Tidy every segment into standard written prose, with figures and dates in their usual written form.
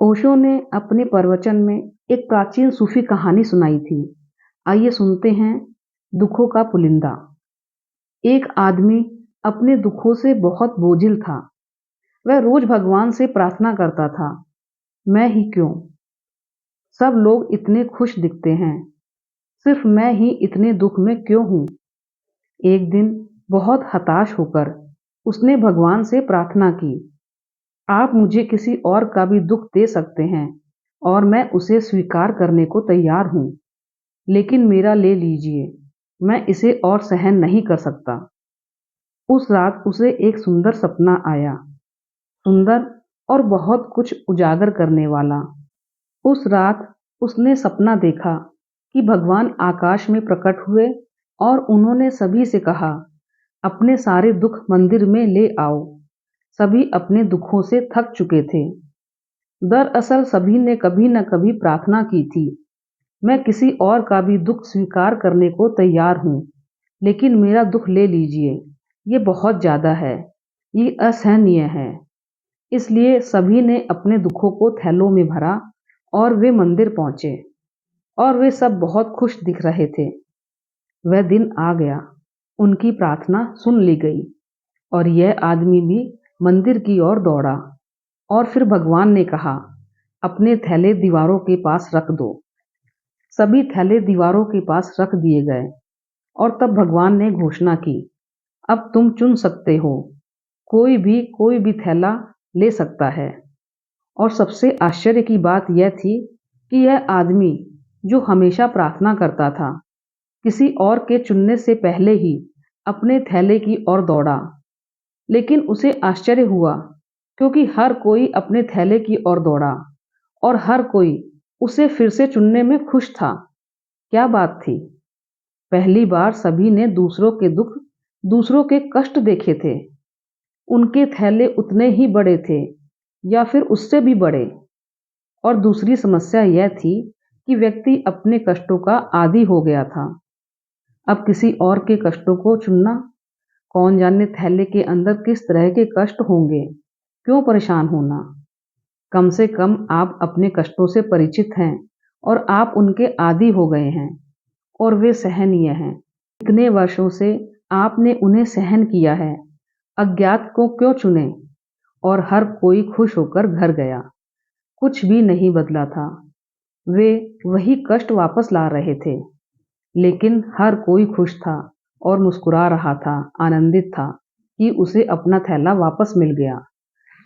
ओशो ने अपने प्रवचन में एक प्राचीन सूफी कहानी सुनाई थी। आइए सुनते हैं। दुखों का पुलिंदा। एक आदमी अपने दुखों से बहुत बोझिल था। वह रोज भगवान से प्रार्थना करता था, मैं ही क्यों? सब लोग इतने खुश दिखते हैं, सिर्फ मैं ही इतने दुख में क्यों हूँ? एक दिन बहुत हताश होकर उसने भगवान से प्रार्थना की, आप मुझे किसी और का भी दुख दे सकते हैं और मैं उसे स्वीकार करने को तैयार हूँ, लेकिन मेरा ले लीजिए, मैं इसे और सहन नहीं कर सकता। उस रात उसे एक सुंदर सपना आया, सुंदर और बहुत कुछ उजागर करने वाला। उस रात उसने सपना देखा कि भगवान आकाश में प्रकट हुए और उन्होंने सभी से कहा, अपने सारे दुख मंदिर में ले आओ। सभी अपने दुखों से थक चुके थे। दरअसल सभी ने कभी न कभी प्रार्थना की थी, मैं किसी और का भी दुख स्वीकार करने को तैयार हूँ, लेकिन मेरा दुख ले लीजिए, ये बहुत ज़्यादा है, ये असहनीय है। इसलिए सभी ने अपने दुखों को थैलों में भरा और वे मंदिर पहुँचे और वे सब बहुत खुश दिख रहे थे। वह दिन आ गया, उनकी प्रार्थना सुन ली गई और यह आदमी भी मंदिर की ओर दौड़ा। और फिर भगवान ने कहा, अपने थैले दीवारों के पास रख दो। सभी थैले दीवारों के पास रख दिए गए और तब भगवान ने घोषणा की, अब तुम चुन सकते हो, कोई भी थैला ले सकता है। और सबसे आश्चर्य की बात यह थी कि यह आदमी जो हमेशा प्रार्थना करता था, किसी और के चुनने से पहले ही अपने थैले की ओर दौड़ा। लेकिन उसे आश्चर्य हुआ क्योंकि हर कोई अपने थैले की ओर दौड़ा और हर कोई उसे फिर से चुनने में खुश था। क्या बात थी? पहली बार सभी ने दूसरों के दुख, दूसरों के कष्ट देखे थे। उनके थैले उतने ही बड़े थे या फिर उससे भी बड़े। और दूसरी समस्या यह थी कि व्यक्ति अपने कष्टों का आदी हो गया था। अब किसी और के कष्टों को चुनना, कौन जाने थैले के अंदर किस तरह के कष्ट होंगे, क्यों परेशान होना? कम से कम आप अपने कष्टों से परिचित हैं और आप उनके आदी हो गए हैं और वे सहनीय हैं। इतने वर्षों से आपने उन्हें सहन किया है, अज्ञात को क्यों चुने? और हर कोई खुश होकर घर गया। कुछ भी नहीं बदला था, वे वही कष्ट वापस ला रहे थे, लेकिन हर कोई खुश था और मुस्कुरा रहा था, आनंदित था कि उसे अपना थैला वापस मिल गया।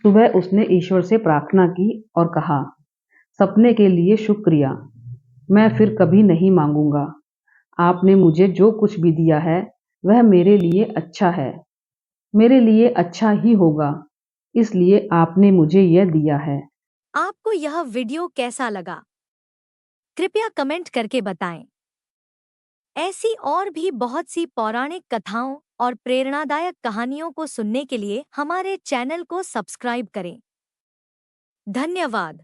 सुबह उसने ईश्वर से प्रार्थना की और कहा, सपने के लिए शुक्रिया, मैं फिर कभी नहीं मांगूंगा। आपने मुझे जो कुछ भी दिया है वह मेरे लिए अच्छा है, मेरे लिए अच्छा ही होगा, इसलिए आपने मुझे यह दिया है। आपको यह वीडियो कैसा लगा? कृपया कमेंट करके बताएं। ऐसी और भी बहुत सी पौराणिक कथाओं और प्रेरणादायक कहानियों को सुनने के लिए हमारे चैनल को सब्सक्राइब करें। धन्यवाद।